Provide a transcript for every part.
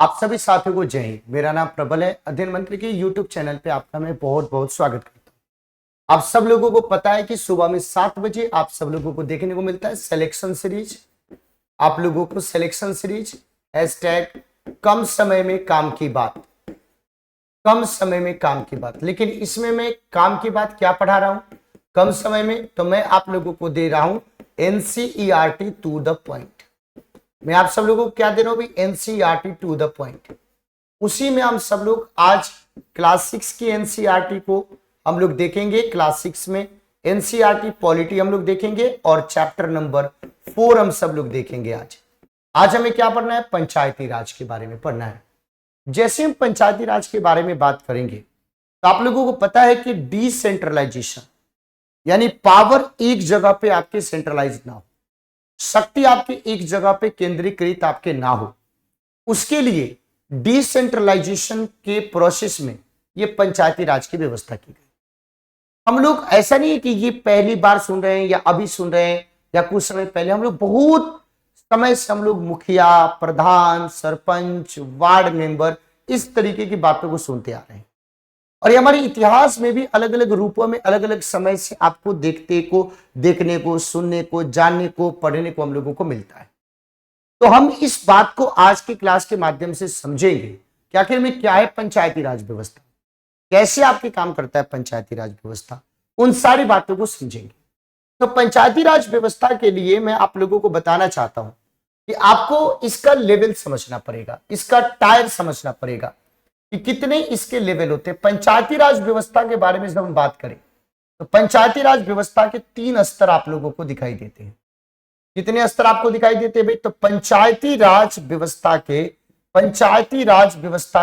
आप सभी साथियों को जय हिंद। मेरा नाम प्रबल है। अध्ययन मंत्र के यूट्यूब चैनल पे आपका मैं बहुत बहुत स्वागत करता हूं। आप सब लोगों को पता है कि सुबह में 7 बजे आप सब लोगों को देखने को मिलता है सिलेक्शन सीरीज। आप लोगों को सिलेक्शन सीरीज हैशटैग कम समय में काम की बात, कम समय में काम की बात। लेकिन इसमें मैं काम की बात क्या पढ़ा रहा हूं कम समय में, तो मैं आप लोगों को दे रहा हूं एनसीईआरटी टू द पॉइंट। मैं आप सब लोगों को क्या दे रहा हूं भाई, एनसीईआरटी टू द पॉइंट। उसी में हम सब लोग आज क्लास 6 की एनसीईआरटी को हम लोग देखेंगे। क्लास 6 में एनसीईआरटी पॉलिटी हम लोग देखेंगे और चैप्टर नंबर 4 हम सब लोग देखेंगे। आज हमें क्या पढ़ना है, पंचायती राज के बारे में पढ़ना है। जैसे हम पंचायती राज के बारे में बात करेंगे तो आप लोगों को पता है कि डिसेंट्रलाइजेशन यानी पावर एक जगह पे आपके सेंट्रलाइज ना हो, शक्ति आपके एक जगह पे केंद्रीकृत आपके ना हो, उसके लिए डिसेंट्रलाइजेशन के प्रोसेस में ये पंचायती राज की व्यवस्था की गई। हम लोग ऐसा नहीं है कि ये पहली बार सुन रहे हैं या अभी सुन रहे हैं या कुछ समय पहले, हम लोग बहुत समय से हम लोग मुखिया, प्रधान, सरपंच, वार्ड मेंबर इस तरीके की बातों को सुनते आ रहे हैं। और ये हमारे इतिहास में भी अलग अलग रूपों में अलग अलग समय से आपको देखने को, सुनने को, जानने को, पढ़ने को हम लोगों को मिलता है। तो हम इस बात को आज की क्लास के माध्यम से समझेंगे कि आखिर में क्या है पंचायती राज व्यवस्था, कैसे आपके काम करता है पंचायती राज व्यवस्था, उन सारी बातों को समझेंगे। तो पंचायती राज व्यवस्था के लिए मैं आप लोगों को बताना चाहता हूं कि आपको इसका लेवल समझना पड़ेगा, इसका टायर समझना पड़ेगा कि कितने इसके लेवल होते हैं। पंचायती राज व्यवस्था के बारे में जब हम बात करें तो पंचायती राज व्यवस्था के 3 स्तर आप लोगों को दिखाई देते हैं। कितने स्तर आपको दिखाई देते हैं भाई, तो पंचायती राज व्यवस्था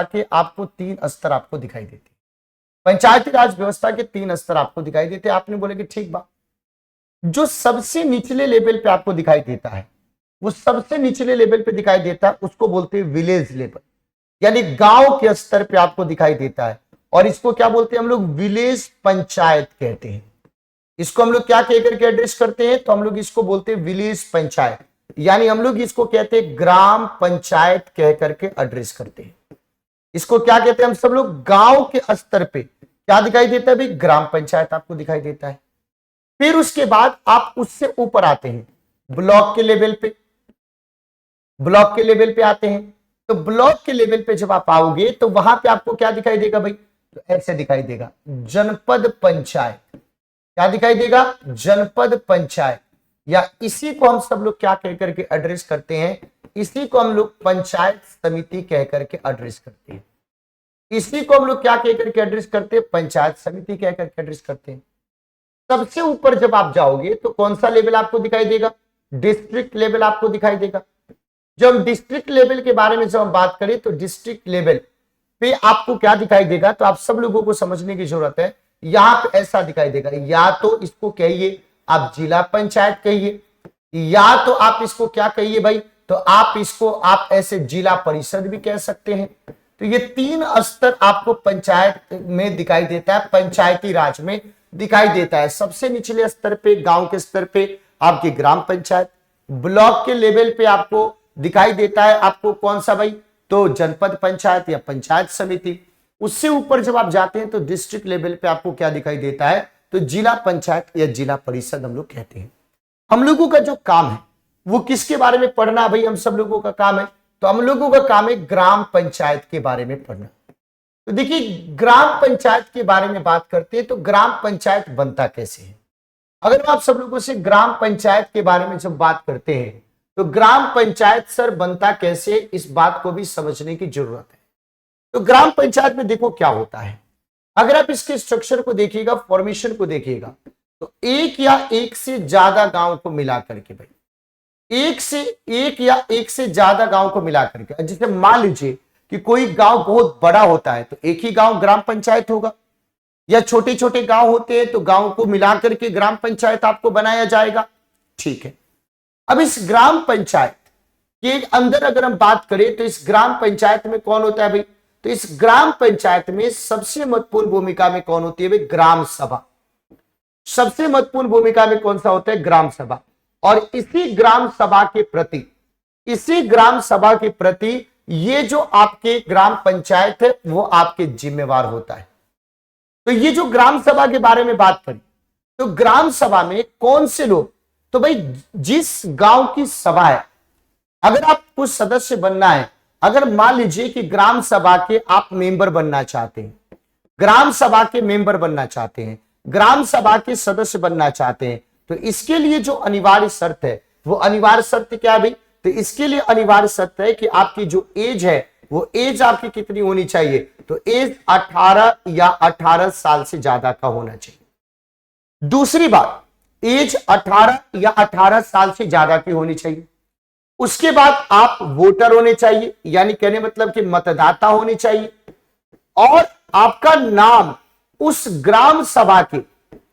के आपको 3 स्तर आपको दिखाई देते हैं। पंचायती राज व्यवस्था के 3 स्तर आपको दिखाई देते हैं। आपने बोले कि ठीक बात, जो सबसे निचले लेवल पे आपको दिखाई देता है, वो सबसे निचले लेवल पे दिखाई देता है, उसको बोलते हैं विलेज लेवल, यानी गांव के स्तर पे आपको दिखाई देता है। और इसको क्या बोलते हैं हम लोग, विलेज पंचायत कहते हैं। इसको हम लोग क्या कहकर के एड्रेस करते हैं, तो हम लोग इसको बोलते हैं विलेज पंचायत, यानी हम लोग इसको कहते हैं ग्राम पंचायत कह करके एड्रेस करते हैं। इसको क्या कहते हैं हम सब लोग, गांव के स्तर पे क्या दिखाई देता है भाई, ग्राम पंचायत आपको दिखाई देता है। फिर उसके बाद आप उससे ऊपर आते हैं ब्लॉक के लेवल पे, ब्लॉक के लेवल पे आते हैं। तो ब्लॉक के लेवल पे जब आप आओगे तो वहां पे आपको क्या दिखाई देगा भाई, तो ऐसे दिखाई देगा जनपद पंचायत। क्या दिखाई देगा, जनपद पंचायत, या इसी को हम सब लोग क्या कह करके एड्रेस करते हैं, इसी को हम लोग पंचायत समिति कह करके एड्रेस करते हैं। इसी को हम लोग क्या कह करके एड्रेस करते हैं, पंचायत समिति कह करके एड्रेस करते हैं। सबसे ऊपर जब आप जाओगे तो कौन सा लेवल आपको दिखाई देगा, डिस्ट्रिक्ट लेवल आपको दिखाई देगा। जब हम डिस्ट्रिक्ट लेवल के बारे में जब हम बात करें तो डिस्ट्रिक्ट लेवल पे आपको क्या दिखाई देगा, तो आप सब लोगों को समझने की जरूरत है। यहां पे ऐसा दिखाई देगा, या तो इसको कहिए आप जिला पंचायत कहिए, या तो आप इसको क्या कहिए भाई, तो आप ऐसे जिला परिषद भी कह सकते हैं। तो ये 3 स्तर आपको पंचायत में दिखाई देता है, पंचायती राज में दिखाई देता है। सबसे निचले स्तर पे, गांव के स्तर पे आपकी ग्राम पंचायत, ब्लॉक के लेवल पे आपको दिखाई देता है आपको कौन सा भाई, तो जनपद पंचायत या पंचायत समिति। उससे ऊपर जब आप जाते हैं तो डिस्ट्रिक्ट लेवल पे आपको क्या दिखाई देता है, तो जिला पंचायत या जिला परिषद हम लोग कहते हैं। हम लोगों का जो काम है वो किसके बारे में पढ़ना भाई, हम सब लोगों का काम है, तो हम लोगों का काम है ग्राम पंचायत के बारे में पढ़ना। तो देखिए, ग्राम पंचायत के बारे में बात करते हैं तो ग्राम पंचायत बनता कैसे है। अगर आप सब लोगों से ग्राम पंचायत के बारे में जब बात करते हैं तो ग्राम पंचायत सर बनता कैसे, इस बात को भी समझने की जरूरत है। तो ग्राम पंचायत में देखो क्या होता है, अगर आप इसके स्ट्रक्चर को देखिएगा, फॉर्मेशन को देखिएगा, तो एक या एक से ज्यादा गांव को मिला करके भाई, एक से ज्यादा गांव को मिला करके, जैसे मान लीजिए कि कोई गांव बहुत बड़ा होता है तो एक ही गांव ग्राम पंचायत होगा, या छोटे छोटे गांव होते हैं तो गांव को मिलाकर के ग्राम पंचायत आपको बनाया जाएगा। ठीक है, अब इस ग्राम पंचायत के अंदर अगर हम बात करें तो इस ग्राम पंचायत में कौन होता है भाई, तो इस ग्राम पंचायत में सबसे महत्वपूर्ण भूमिका में कौन होती है भाई, ग्राम सभा। सबसे महत्वपूर्ण भूमिका में कौन सा होता है, ग्राम सभा। और इसी ग्राम सभा के प्रति ये जो आपके ग्राम पंचायत है वो आपके जिम्मेवार होता है। तो ये जो ग्राम सभा के बारे में बात करें तो ग्राम सभा में कौन से लोग, तो भाई जिस गांव की सभा है, अगर आपको सदस्य बनना है, अगर मान लीजिए कि ग्राम सभा के आप मेंबर बनना चाहते हैं, ग्राम सभा के मेंबर बनना चाहते हैं, ग्राम सभा के सदस्य बनना चाहते हैं, तो इसके लिए जो अनिवार्य शर्त है वो अनिवार्य शर्त क्या है भाई, तो इसके लिए अनिवार्य शर्त है कि आपकी जो एज है वो एज आपकी कितनी होनी चाहिए, तो एज 18 या 18 साल से ज्यादा का होना चाहिए। दूसरी बात, एज 18 या 18 साल से ज्यादा की होनी चाहिए। उसके बाद आप वोटर होने चाहिए, यानी कहने मतलब कि मतदाता होने चाहिए, और आपका नाम उस ग्राम सभा के,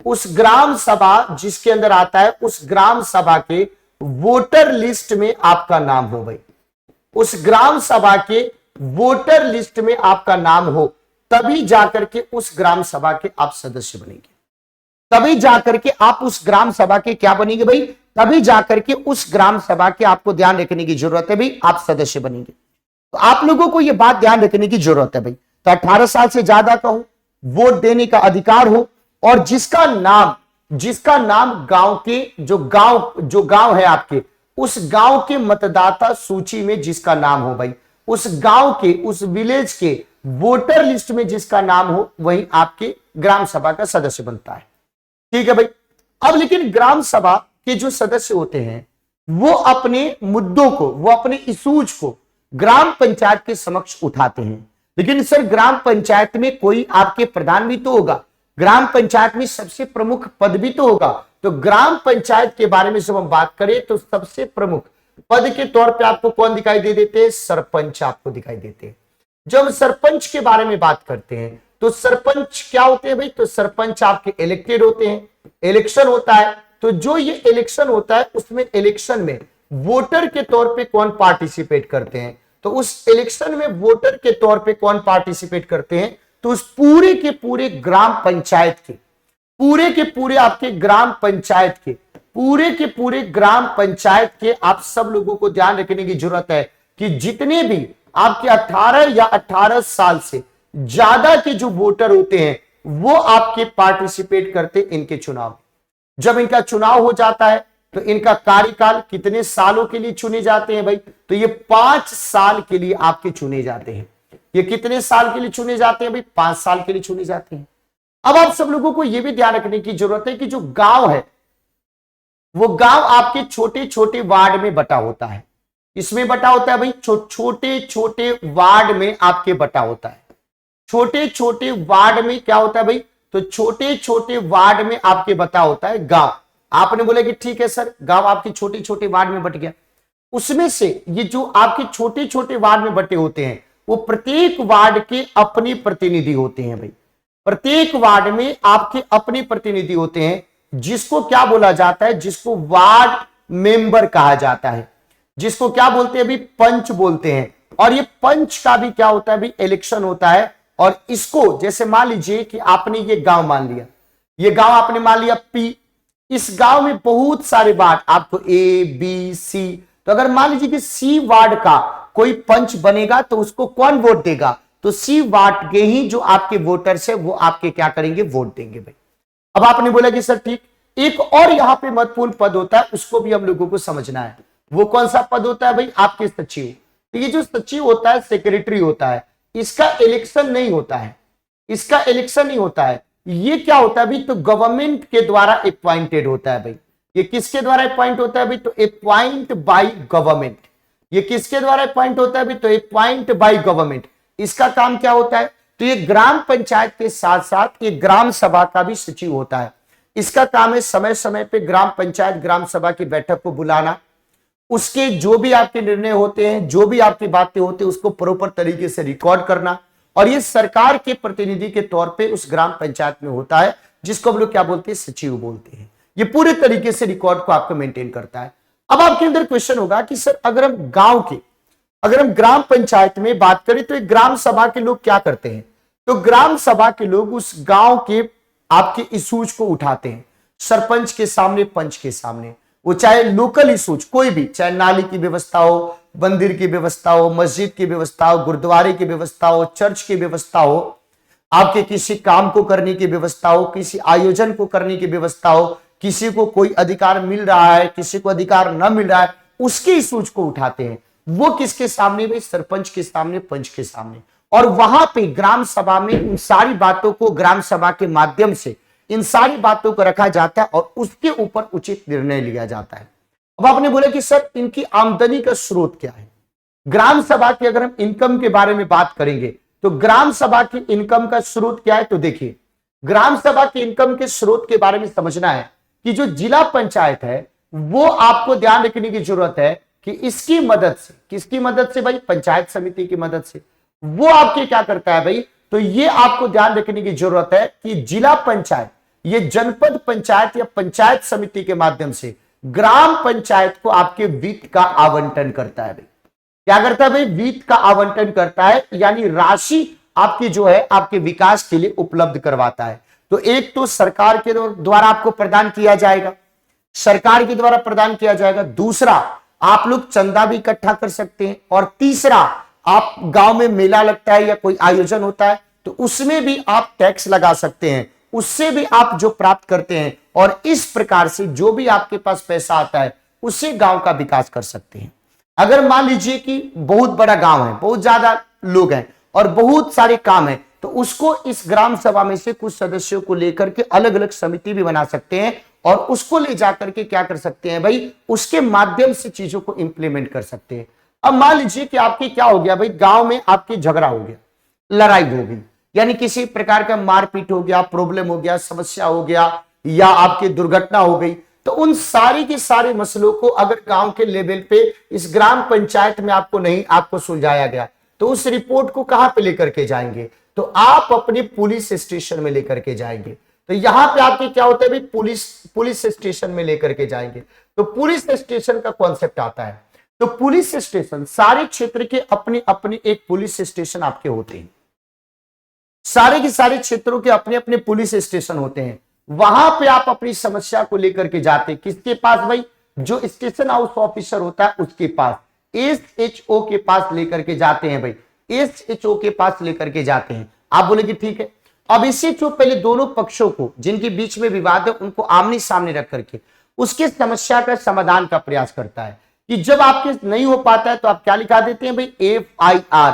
उस ग्राम सभा जिसके अंदर आता है उस ग्राम सभा के वोटर लिस्ट में आपका नाम हो भाई, उस ग्राम सभा के वोटर लिस्ट में आपका नाम हो, तभी जाकर के उस ग्राम सभा के आप सदस्य बनेंगे, तभी जाकर के आप उस ग्राम सभा के क्या बनेंगे भाई, तभी जाकर के उस ग्राम सभा के आपको ध्यान रखने की जरूरत है भाई, आप सदस्य बनेंगे। तो आप लोगों को यह बात ध्यान रखने की जरूरत है भाई, तो 18 साल से ज्यादा का हो, वोट देने का अधिकार हो, और जिसका नाम गांव के जो गांव है आपके, उस गांव के मतदाता सूची में जिसका नाम हो भाई, उस गांव के, उस विलेज के वोटर लिस्ट में जिसका नाम हो, वही आपके ग्राम सभा का सदस्य बनता है। ठीक है भाई। अब लेकिन ग्राम सभा के जो सदस्य होते हैं वो अपने मुद्दों को, वो अपने इशूज को ग्राम पंचायत के समक्ष उठाते हैं। लेकिन सर ग्राम पंचायत में कोई आपके प्रधान भी तो होगा, ग्राम पंचायत में सबसे प्रमुख पद भी तो होगा। तो ग्राम पंचायत के बारे में जब हम बात करें तो सबसे प्रमुख पद के तौर पे आपको कौन दिखाई दे देते हैं, सरपंच आपको दिखाई देते हैं। जब सरपंच के बारे में बात करते हैं तो सरपंच क्या होते हैं भाई, तो सरपंच आपके इलेक्टेड होते हैं, इलेक्शन होता है। तो जो ये इलेक्शन होता है उसमें इलेक्शन में वोटर के तौर पे कौन पार्टिसिपेट करते हैं, तो उस इलेक्शन में वोटर के तौर पे कौन पार्टिसिपेट करते हैं, तो उस पूरे के पूरे ग्राम पंचायत के, पूरे के पूरे आपके ग्राम पंचायत के, पूरे के पूरे ग्राम पंचायत के आप सब लोगों को ध्यान रखने की जरूरत है कि जितने भी आपके 18 या 18 साल से ज्यादा के जो वोटर होते हैं वो आपके पार्टिसिपेट करते इनके चुनाव। जब इनका चुनाव हो जाता है तो इनका कार्यकाल कितने सालों के लिए चुने जाते हैं भाई, तो ये 5 साल के लिए आपके चुने जाते हैं। ये कितने साल के लिए चुने जाते हैं भाई, 5 साल के लिए चुने जाते हैं। अब आप सब लोगों को यह भी ध्यान रखने की जरूरत है कि जो गांव है वो गांव आपके छोटे छोटे वार्ड में बटा होता है। इसमें बटा होता है भाई, छोटे छोटे वार्ड में आपके बटा होता है। छोटे छोटे वार्ड में क्या होता है भाई, तो छोटे छोटे वार्ड में आपके बटा होता है गांव। आपने बोला कि ठीक है सर गांव आपके छोटे छोटे वार्ड में बट गया, उसमें से ये जो आपके छोटे छोटे वार्ड में बटे होते हैं वो प्रत्येक वार्ड के अपने प्रतिनिधि होते हैं भाई। प्रत्येक वार्ड में आपके अपने प्रतिनिधि होते हैं, जिसको क्या बोला जाता है, जिसको वार्ड मेंबर कहा जाता है, जिसको क्या बोलते हैं भाई, पंच बोलते हैं। और ये पंच का भी क्या होता है भाई, इलेक्शन होता है। और इसको जैसे मान लीजिए कि आपने ये गांव मान लिया, ये गांव आपने मान लिया पी, इस गांव में बहुत सारे वार्ड आपको ए बी सी, तो अगर मान लीजिए कि सी वार्ड का कोई पंच बनेगा तो उसको कौन वोट देगा, तो सी वार्ड के ही जो आपके वोटर्स है वो आपके क्या करेंगे, वोट देंगे भाई। अब आपने बोला कि सर ठीक, एक और यहां पे महत्वपूर्ण पद होता है, उसको भी हम लोगों को समझना है। वो कौन सा पद होता है भाई, आपके सचिव। तो ये जो सचिव होता है, सेक्रेटरी होता है, इसका इलेक्शन नहीं होता है, इसका इलेक्शन नहीं होता है। ये क्या होता है भाई, तो गवर्नमेंट के द्वारा अपॉइंटेड होता है भाई। ये किसके द्वारा अपॉइंट होता है भाई, तो अपॉइंट बाय गवर्नमेंट। ये किसके द्वारा अपॉइंट होता है भाई, तो अपॉइंट बाय गवर्नमेंट। इसका काम क्या होता है, तो ये ग्राम पंचायत के साथ साथ ये ग्राम सभा का भी सचिव होता है। इसका काम है समय समय पे ग्राम पंचायत ग्राम सभा की बैठक को बुलाना, उसके जो भी आपके निर्णय होते हैं, जो भी आपकी बातें होती है, उसको प्रॉपर तरीके से रिकॉर्ड करना। और ये सरकार के प्रतिनिधि के तौर पे उस ग्राम पंचायत में होता है, जिसको हम लोग क्या बोलते हैं, सचिव बोलते हैं। ये पूरे तरीके से रिकॉर्ड को आपको मेंटेन करता है। अब आपके अंदर क्वेश्चन होगा कि सर अगर हम ग्राम पंचायत में बात करें तो ग्राम सभा के लोग क्या करते हैं, तो ग्राम सभा के लोग उस गांव के आपके इशूज को उठाते हैं सरपंच के सामने, पंच के सामने। वो चाहे लोकल इशूज कोई भी, चाहे नाली की व्यवस्था हो, मंदिर की व्यवस्था हो, मस्जिद की व्यवस्था हो, गुरुद्वारे की व्यवस्था हो, चर्च की व्यवस्था हो, आपके किसी काम को करने की व्यवस्था हो, किसी आयोजन को करने की व्यवस्था हो, किसी को कोई अधिकार मिल रहा है, किसी को अधिकार न मिल रहा है, उसके इश्यूज को उठाते हैं। वो किसके सामने भाई? सरपंच के सामने, पंच के सामने। और वहां पे ग्राम सभा में इन सारी बातों को, ग्राम सभा के माध्यम से इन सारी बातों को रखा जाता है और उसके ऊपर उचित निर्णय लिया जाता है। अब आपने बोला कि सर इनकी आमदनी का स्रोत क्या है? ग्राम सभा की अगर हम इनकम के बारे में बात करेंगे तो ग्राम सभा की इनकम का स्रोत क्या है? तो देखिए, ग्राम सभा की इनकम के स्रोत के बारे में समझना है कि जो जिला पंचायत है वो आपको ध्यान रखने की जरूरत है कि इसकी मदद से, किसकी मदद से भाई? पंचायत समिति की मदद से। वो आपके क्या करता है भाई? तो ये आपको ध्यान रखने की जरूरत है कि जिला पंचायत, ये जनपद पंचायत या पंचायत समिति के माध्यम से ग्राम पंचायत को आपके वित्त का आवंटन करता है भाई। क्या करता है भाई? वित्त का आवंटन करता है, यानी राशि आपकी जो है आपके विकास के लिए उपलब्ध करवाता है। तो एक तो सरकार के द्वारा आपको प्रदान किया जाएगा, सरकार के द्वारा प्रदान किया जाएगा। दूसरा, आप लोग चंदा भी इकट्ठा कर सकते हैं। और तीसरा, आप गांव में मेला लगता है या कोई आयोजन होता है तो उसमें भी आप टैक्स लगा सकते हैं, उससे भी आप जो प्राप्त करते हैं, और इस प्रकार से जो भी आपके पास पैसा आता है उससे गांव का विकास कर सकते हैं। अगर मान लीजिए कि बहुत बड़ा गांव है, बहुत ज्यादा लोग हैं और बहुत सारे काम है, तो उसको इस ग्राम सभा में से कुछ सदस्यों को लेकर के अलग अलग समिति भी बना सकते हैं और उसको ले जाकर के क्या कर सकते हैं भाई? उसके माध्यम से चीजों को इंप्लीमेंट कर सकते हैं। अब मान लीजिए कि आपकी क्या हो गया भाई? गांव में आपकी झगड़ा हो गया, लड़ाई हो गई, यानी किसी प्रकार का मारपीट हो गया, प्रॉब्लम हो गया, समस्या हो गया, या आपकी दुर्घटना हो गई। तो उन सारी के सारे मसलों को अगर गांव के लेवल पे इस ग्राम पंचायत में आपको सुलझाया गया, तो उस रिपोर्ट को कहां पे लेकर के जाएंगे? तो आप अपने पुलिस स्टेशन में लेकर के जाएंगे। तो यहां पे आपके क्या होता है भाई? पुलिस स्टेशन में लेकर के जाएंगे। तो पुलिस स्टेशन का कॉन्सेप्ट आता है। तो पुलिस स्टेशन, सारे क्षेत्र के अपने अपने एक पुलिस स्टेशन आपके होते हैं, सारे के सारे क्षेत्रों के अपने अपने पुलिस स्टेशन होते हैं। वहां पे आप अपनी समस्या को लेकर के जाते हैं, किसके पास भाई? जो स्टेशन हाउस ऑफिसर होता है उसके पास, एसएचओ के पास लेकर के जाते हैं भाई, एसएचओ के पास लेकर के जाते हैं। आप बोले कि ठीक है। अब एसएचओ पहले दोनों पक्षों को, जिनके बीच में विवाद है, उनको आमने सामने रख करके उसके समस्या का समाधान का प्रयास करता है। कि जब आपके नहीं हो पाता है तो आप क्या लिखा देते हैं भाई? FIR,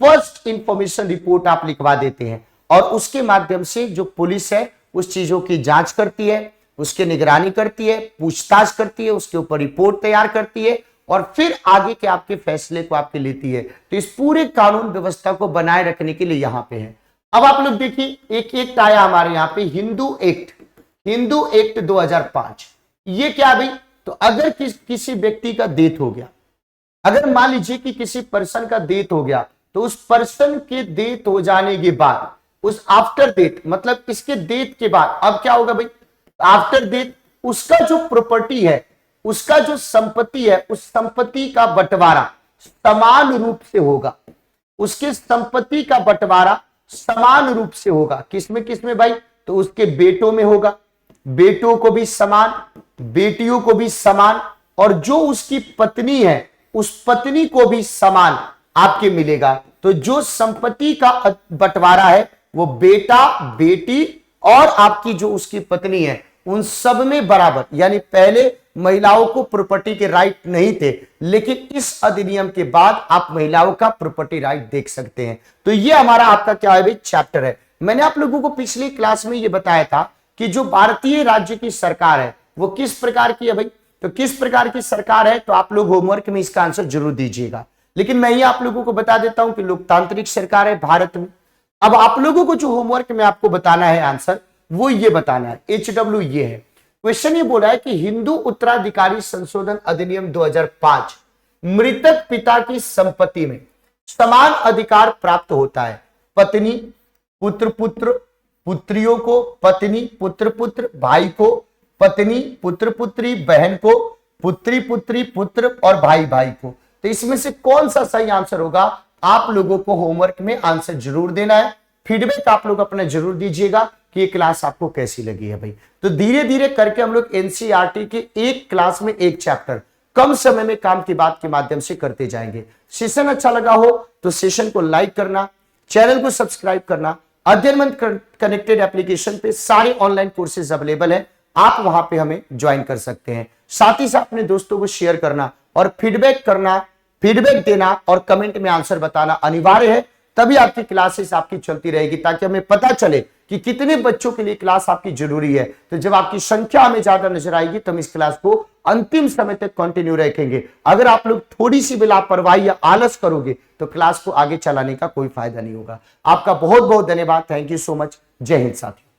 फर्स्ट इंफॉर्मेशन रिपोर्ट आप लिखवा देते हैं, और उसके माध्यम से जो पुलिस है उस चीजों की जांच करती है, उसकी निगरानी करती है, पूछताछ करती है, उसके ऊपर रिपोर्ट तैयार करती है और फिर आगे के आपके फैसले को आपके लेती है। तो इस पूरे कानून व्यवस्था को बनाए रखने के लिए यहां पे है। अब आप लोग देखिए, एक एक्ट आया हमारे यहाँ पे, हिंदू एक्ट 2005। ये क्या भाई? तो अगर किसी व्यक्ति का डेथ हो गया, अगर मान लीजिए कि किसी पर्सन का डेथ हो गया, तो उस पर्सन के डेथ हो जाने के बाद, उस आफ्टर डेथ, मतलब इसके डेथ के बाद अब क्या होगा भाई? आफ्टर डेथ उसका जो प्रॉपर्टी है, उसका जो संपत्ति है, उस संपत्ति का बंटवारा समान रूप से होगा। उसके संपत्ति का बंटवारा समान रूप से होगा। किसमें भाई? तो उसके बेटों में होगा, बेटों को भी समान, बेटियों को भी समान, और जो उसकी पत्नी है उस पत्नी को भी समान आपके मिलेगा। तो जो संपत्ति का बंटवारा है वो बेटा, बेटी और आपकी जो उसकी पत्नी है उन सब में बराबर, यानी पहले महिलाओं को प्रॉपर्टी के राइट नहीं थे, लेकिन इस अधिनियम के बाद आप महिलाओं का प्रॉपर्टी राइट देख सकते हैं। तो ये हमारा आपका क्या है भाई? चैप्टर है। मैंने आप लोगों को पिछली क्लास में ये बताया था कि जो भारतीय राज्य की सरकार है वो किस प्रकार की है भाई? तो किस प्रकार की सरकार है, तो आप लोग होमवर्क में इसका आंसर जरूर दीजिएगा। लेकिन मैं ये आप लोगों को बता देता हूं कि लोकतांत्रिक सरकार है भारत में। अब आप लोगों को जो होमवर्क में आपको बताना है आंसर, वो ये बताना है, HW ये है। क्वेश्चन ये बोला है कि हिंदू उत्तराधिकारी संशोधन अधिनियम 2005 मृतक पिता की संपत्ति में समान अधिकार प्राप्त होता है पत्नी, पुत्र पुत्र, पुत्रियों को, पत्नी पुत्र पुत्र, भाई को पत्नी, पुत्र पुत्री, बहन को पुत्री पुत्री, पुत्र और भाई भाई को। तो इसमें से कौन सा सही आंसर होगा? आप लोगों को होमवर्क में आंसर जरूर देना है। फीडबैक आप लोग अपना जरूर दीजिएगा कि ये क्लास आपको कैसी लगी है भाई। तो धीरे धीरे करके हम लोग एनसीईआरटी के एक क्लास में एक चैप्टर कम समय में काम की बात के माध्यम से करते जाएंगे। सेशन अच्छा लगा हो तो सेशन को लाइक करना, चैनल को सब्सक्राइब करना। अध्ययन मंत्र कनेक्टेड एप्लीकेशन पे सारे ऑनलाइन कोर्सेज अवेलेबल है, आप वहां पे हमें ज्वाइन कर सकते हैं। साथ ही साथ अपने दोस्तों को शेयर करना और फीडबैक देना और कमेंट में आंसर बताना अनिवार्य है, तभी आपकी क्लासेस आपकी चलती रहेगी, ताकि हमें पता चले कि कितने बच्चों के लिए क्लास आपकी जरूरी है। तो जब आपकी संख्या हमें ज्यादा नजर आएगी तो हम इस क्लास को अंतिम समय तक कंटिन्यू रखेंगे। अगर आप लोग थोड़ी सी भी लापरवाही या आलस करोगे तो क्लास को आगे चलाने का कोई फायदा नहीं होगा। आपका बहुत बहुत धन्यवाद। Thank you so much. जय हिंद साथियों।